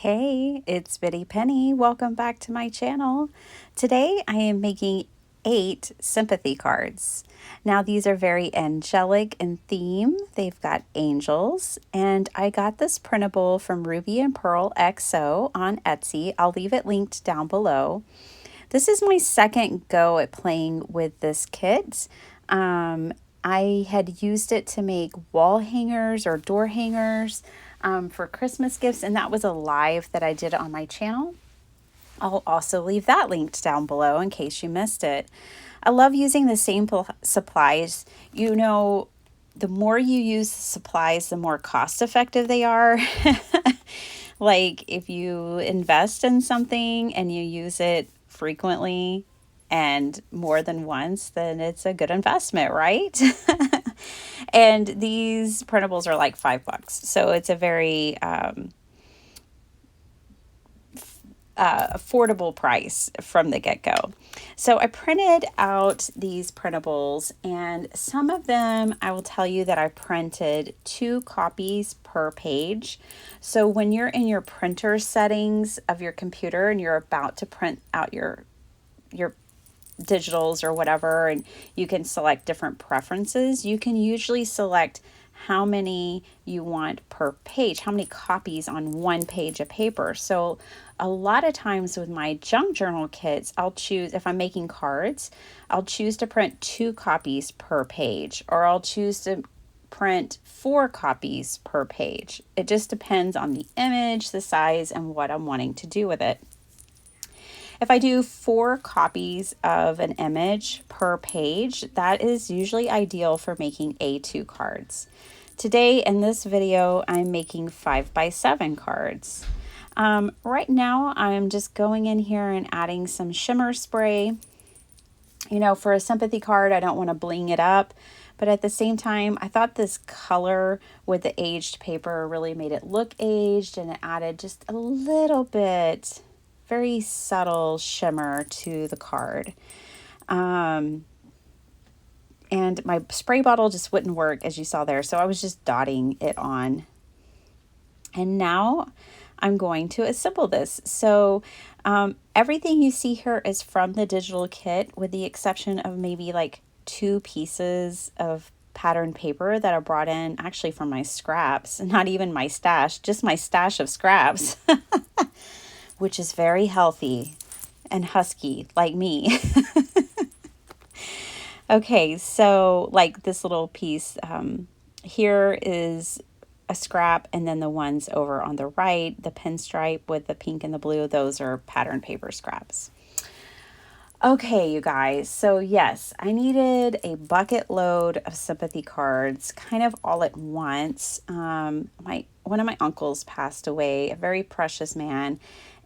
Hey, it's Bitty Penny. Welcome back to my channel. Today I am making 8 sympathy cards. Now these are very angelic in theme. They've got angels, and I got this printable from Ruby and Pearl XO on Etsy. I'll leave it linked down below. This is my second go at playing with this kit. I had used it to make wall hangers or door hangers for Christmas gifts, and that was a live that I did on my channel. I'll also leave that linked down below in case you missed it. I love using the same supplies. You know, the more you use the supplies, the more cost effective they are. Like if you invest in something and you use it frequently and more than once, then it's a good investment, right? And these printables are like $5. So it's a very affordable price from the get-go. So I printed out these printables, and some of them I will tell you that I printed 2 copies per page. So when you're in your printer settings of your computer and you're about to print out your digitals or whatever, and you can select different preferences, you can usually select how many you want per page, how many copies on one page of paper. So a lot of times with my junk journal kits, I'll choose, if I'm making cards, I'll choose to print 2 copies per page, or I'll choose to print 4 copies per page. It just depends on the image, the size, and what I'm wanting to do with it. If I do 4 copies of an image per page, that is usually ideal for making A2 cards. Today in this video, I'm making 5x7 cards. Right now, I'm just going in here and adding some shimmer spray. You know, for a sympathy card, I don't want to bling it up, but at the same time, I thought this color with the aged paper really made it look aged, and it added just a little bit, very subtle shimmer to the card. And my spray bottle just wouldn't work, as you saw there, so I was just dotting it on. And now I'm going to assemble this. So everything you see here is from the digital kit, with the exception of maybe like 2 pieces of pattern paper that I brought in actually from my scraps, not even my stash, just my stash of scraps, which is very healthy and husky like me. Okay, so like this little piece here is a scrap, and then the ones over on the right, the pinstripe with the pink and the blue, those are pattern paper scraps. Okay, you guys, so yes, I needed a bucket load of sympathy cards kind of all at once. One of my uncles passed away, a very precious man,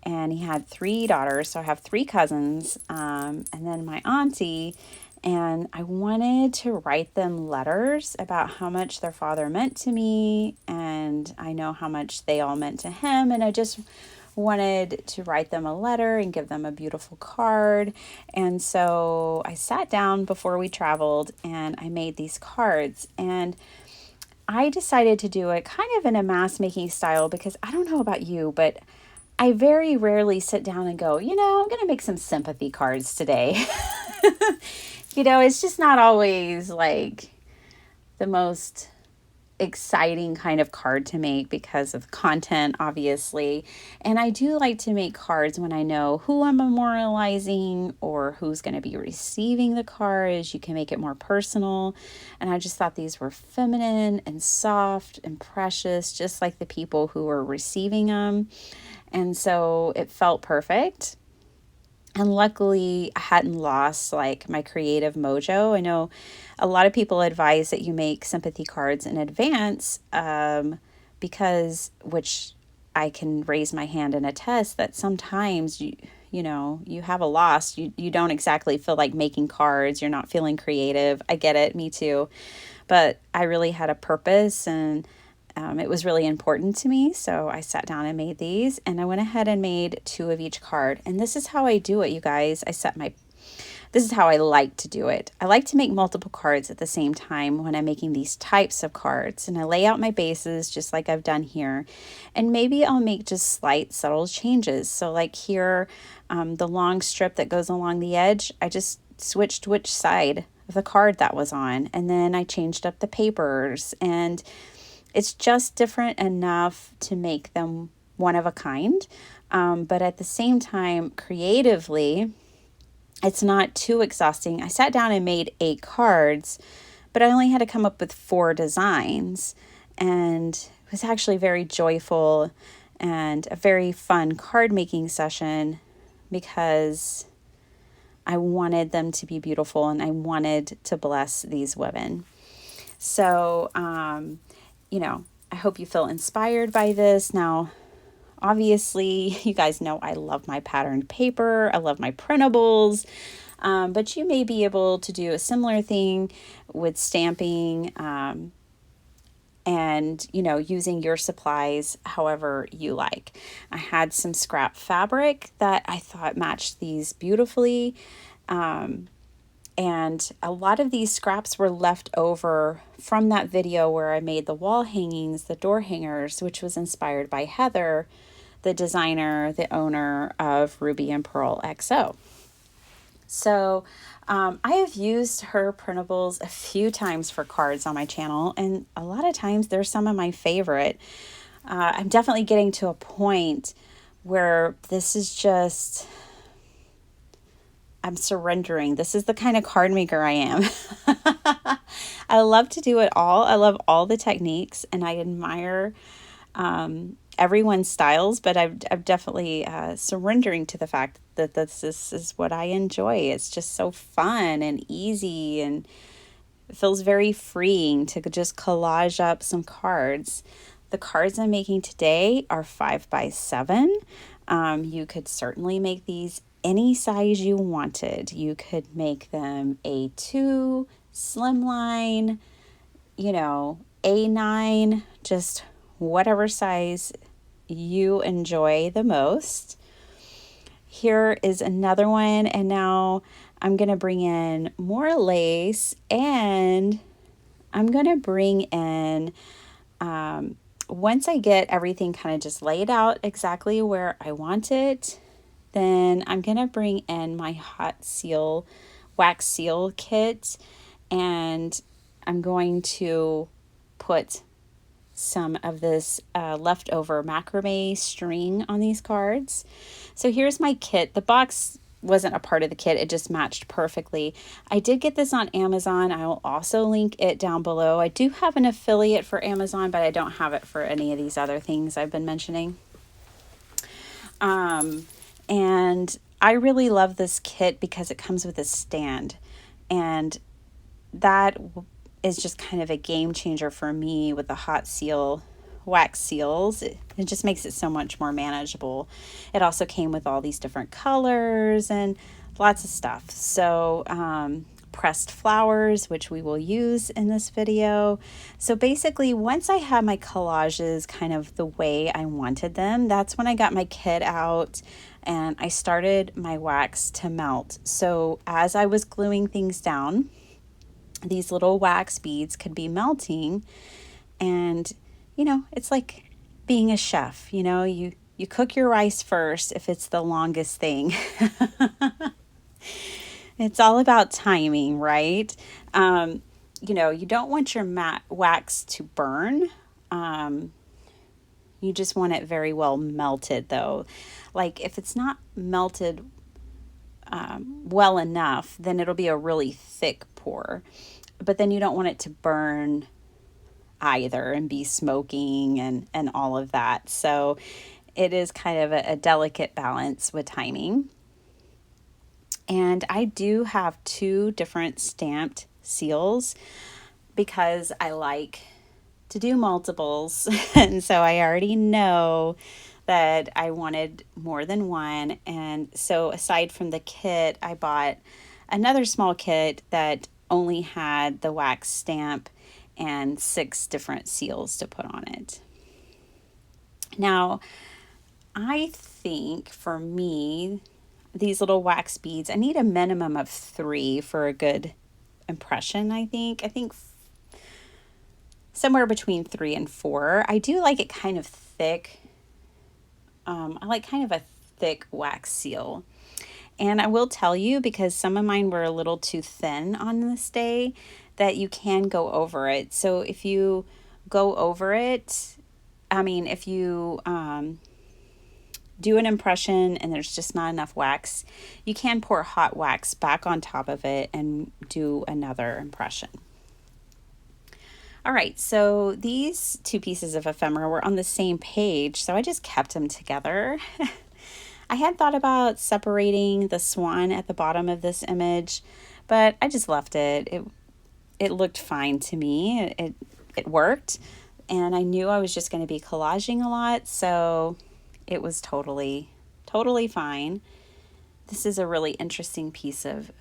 and he had 3 daughters, so I have 3 cousins, and then my auntie. And I wanted to write them letters about how much their father meant to me, and I know how much they all meant to him, and I just wanted to write them a letter and give them a beautiful card. And so I sat down before we traveled and I made these cards, and I decided to do it kind of in a mass making style, because I don't know about you, but I very rarely sit down and go, you know, I'm going to make some sympathy cards today. You know, it's just not always like the most exciting kind of card to make because of content, obviously. And I do like to make cards when I know who I'm memorializing or who's going to be receiving the cards. You can make it more personal. And I just thought these were feminine and soft and precious, just like the people who were receiving them. And so it felt perfect. And luckily, I hadn't lost like my creative mojo. I know a lot of people advise that you make sympathy cards in advance because, which I can raise my hand and attest, that sometimes you know, you have a loss. You don't exactly feel like making cards. You're not feeling creative. I get it. Me too. But I really had a purpose, and it was really important to me, so I sat down and made these, and I went ahead and made 2 of each card. And this is how I do it, you guys. I set my this is how I like to do it. I like to make multiple cards at the same time when I'm making these types of cards. And I lay out my bases just like I've done here. And maybe I'll make just slight, subtle changes. So like here, the long strip that goes along the edge, I just switched which side of the card that was on. And then I changed up the papers. And it's just different enough to make them one of a kind. But at the same time, creatively, it's not too exhausting. I sat down and made 8 cards, but I only had to come up with 4 designs. And it was actually very joyful and a very fun card making session because I wanted them to be beautiful and I wanted to bless these women. So, I hope you feel inspired by this. Now, obviously, you guys know I love my patterned paper. I love my printables. But you may be able to do a similar thing with stamping and, using your supplies however you like. I had some scrap fabric that I thought matched these beautifully. And a lot of these scraps were left over from that video where I made the wall hangings, the door hangers, which was inspired by Heather, the designer, the owner of Ruby and Pearl XO. So I have used her printables a few times for cards on my channel, and a lot of times they're some of my favorite. I'm definitely getting to a point where this is just... I'm surrendering. This is the kind of card maker I am. I love to do it all. I love all the techniques and I admire everyone's styles, but I'm definitely surrendering to the fact that this is what I enjoy. It's just so fun and easy and it feels very freeing to just collage up some cards. The cards I'm making today are 5x7. You could certainly make these any size you wanted. You could make them A2, slimline, A9, just whatever size you enjoy the most. Here is another one, and now I'm going to bring in more lace, and I'm going to bring in, once I get everything kind of just laid out exactly where I want it, then I'm going to bring in my hot seal, wax seal kit, and I'm going to put some of this leftover macrame string on these cards. So here's my kit. The box wasn't a part of the kit. It just matched perfectly. I did get this on Amazon. I will also link it down below. I do have an affiliate for Amazon, but I don't have it for any of these other things I've been mentioning. And I really love this kit because it comes with a stand, and that is just kind of a game changer for me with the hot seal wax seals. It just makes it so much more manageable. It also came with all these different colors and lots of stuff. So pressed flowers, which we will use in this video. So basically, once I had my collages kind of the way I wanted them, that's when I got my kit out and I started my wax to melt. So as I was gluing things down, these little wax beads could be melting, and it's like being a chef. You cook your rice first if it's the longest thing. It's all about timing, right? You don't want your matte wax to burn. You just want it very well melted, though. Like if it's not melted well enough, then it'll be a really thick pour. But then you don't want it to burn either and be smoking and all of that. So it is kind of a delicate balance with timing. And I do have 2 different stamped seals because I like to do multiples. And so I already know that I wanted more than one. And so aside from the kit, I bought another small kit that only had the wax stamp and 6 different seals to put on it. Now, I think for me, these little wax beads. I need a minimum of 3 for a good impression, I think. I think somewhere between 3 and 4. I do like it kind of thick. I like kind of a thick wax seal. And I will tell you, because some of mine were a little too thin on this day, that you can go over it. So if you go over it, if you do an impression and there's just not enough wax, you can pour hot wax back on top of it and do another impression. All right, so these 2 pieces of ephemera were on the same page, so I just kept them together. I had thought about separating the swan at the bottom of this image, but I just left it. It looked fine to me. It worked, and I knew I was just going to be collaging a lot, so it was totally fine. This is a really interesting piece of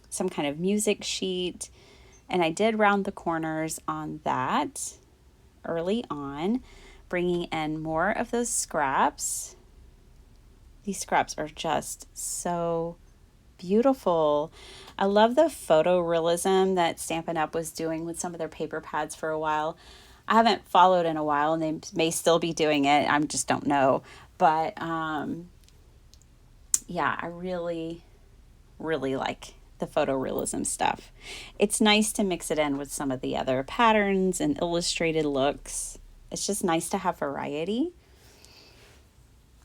some kind of music sheet, and I did round the corners on that early on, bringing in more of those scraps. These scraps are just so beautiful. I love the photorealism that Stampin' Up! Was doing with some of their paper pads for a while. I haven't followed in a while, and they may still be doing it. I just don't know. But yeah, I really like the photorealism stuff. It's nice to mix it in with some of the other patterns and illustrated looks. It's just nice to have variety.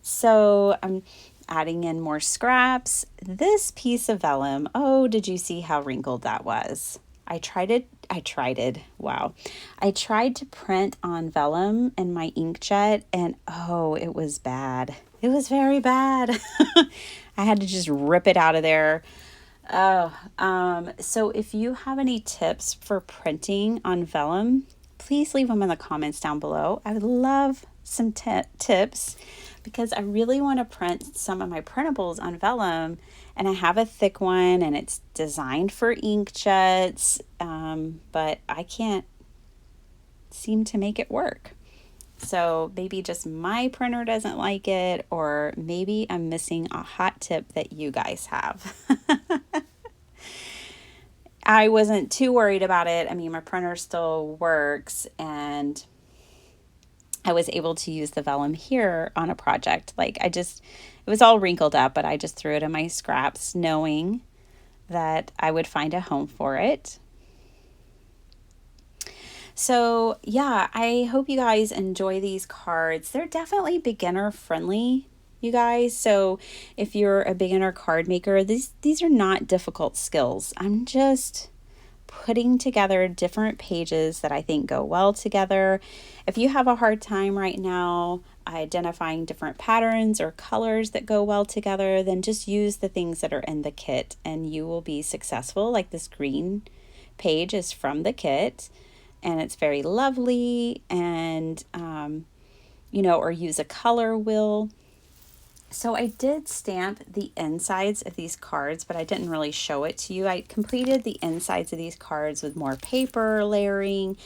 So I'm adding in more scraps. This piece of vellum, oh, did you see how wrinkled that was? I tried to print on vellum in my inkjet, and oh, it was bad. It was very bad. I had to just rip it out of there. So if you have any tips for printing on vellum, please leave them in the comments down below. I would love some tips, because I really want to print some of my printables on vellum, and I have a thick one and it's designed for inkjets, but I can't seem to make it work. So maybe just my printer doesn't like it, or maybe I'm missing a hot tip that you guys have. I wasn't too worried about it. I mean, my printer still works, and I was able to use the vellum here on a project. It was all wrinkled up, but I just threw it in my scraps, knowing that I would find a home for it. So yeah, I hope you guys enjoy these cards. They're definitely beginner friendly, you guys. So if you're a beginner card maker, these are not difficult skills. I'm just putting together different pages that I think go well together. If you have a hard time right now identifying different patterns or colors that go well together, then just use the things that are in the kit and you will be successful. Like this green page is from the kit, and it's very lovely, and or use a color wheel. So I did stamp the insides of these cards, but I didn't really show it to you. I completed the insides of these cards with more paper layering,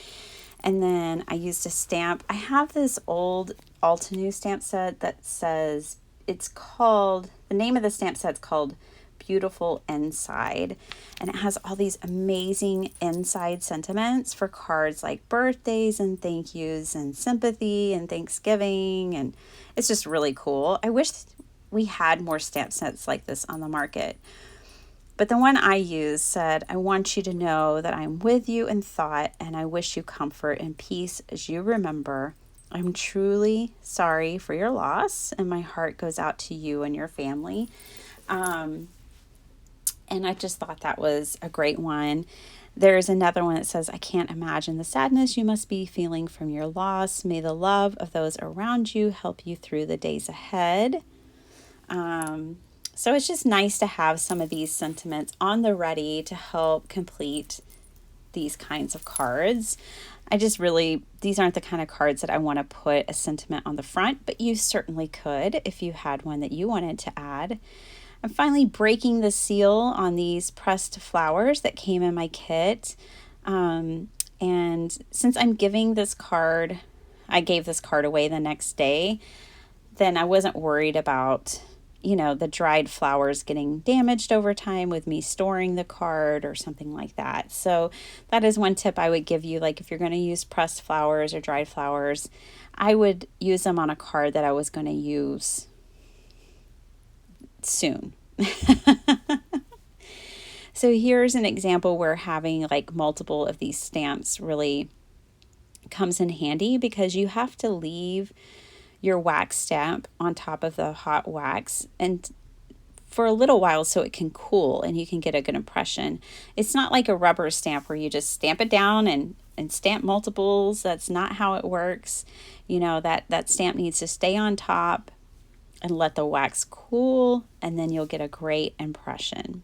and then I used a stamp. I have this old Altenew stamp set that says, the name of the stamp set's called Beautiful Inside, and it has all these amazing inside sentiments for cards like birthdays and thank yous and sympathy and Thanksgiving, and it's just really cool. I wish we had more stamp sets like this on the market, but the one I used said, "I want you to know that I'm with you in thought, and I wish you comfort and peace as you remember. I'm truly sorry for your loss, and my heart goes out to you and your family." And I just thought that was a great one. There's another one that says, "I can't imagine the sadness you must be feeling from your loss. May the love of those around you help you through the days ahead." So it's just nice to have some of these sentiments on the ready to help complete these kinds of cards. These aren't the kind of cards that I want to put a sentiment on the front, but you certainly could if you had one that you wanted to add. I'm finally breaking the seal on these pressed flowers that came in my kit. And since I gave this card away the next day, then I wasn't worried about you know, the dried flowers getting damaged over time with me storing the card or something like that. So that is one tip I would give you. Like if you're going to use pressed flowers or dried flowers, I would use them on a card that I was going to use soon. So here's an example where having like multiple of these stamps really comes in handy, because you have to leave your wax stamp on top of the hot wax and for a little while so it can cool and you can get a good impression. It's not like a rubber stamp where you just stamp it down and stamp multiples. That's not how it works. You know, that stamp needs to stay on top and let the wax cool, and then you'll get a great impression.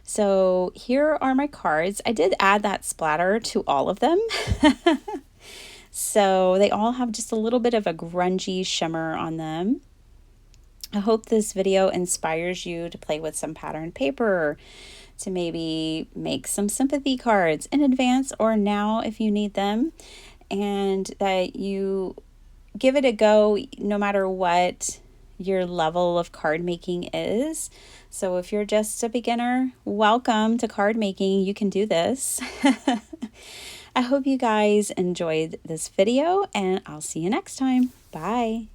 So here are my cards. I did add that splatter to all of them. So they all have just a little bit of a grungy shimmer on them. I hope this video inspires you to play with some patterned paper, to maybe make some sympathy cards in advance or now if you need them, and that you give it a go no matter what your level of card making is. So if you're just a beginner, welcome to card making. You can do this. I hope you guys enjoyed this video, and I'll see you next time. Bye.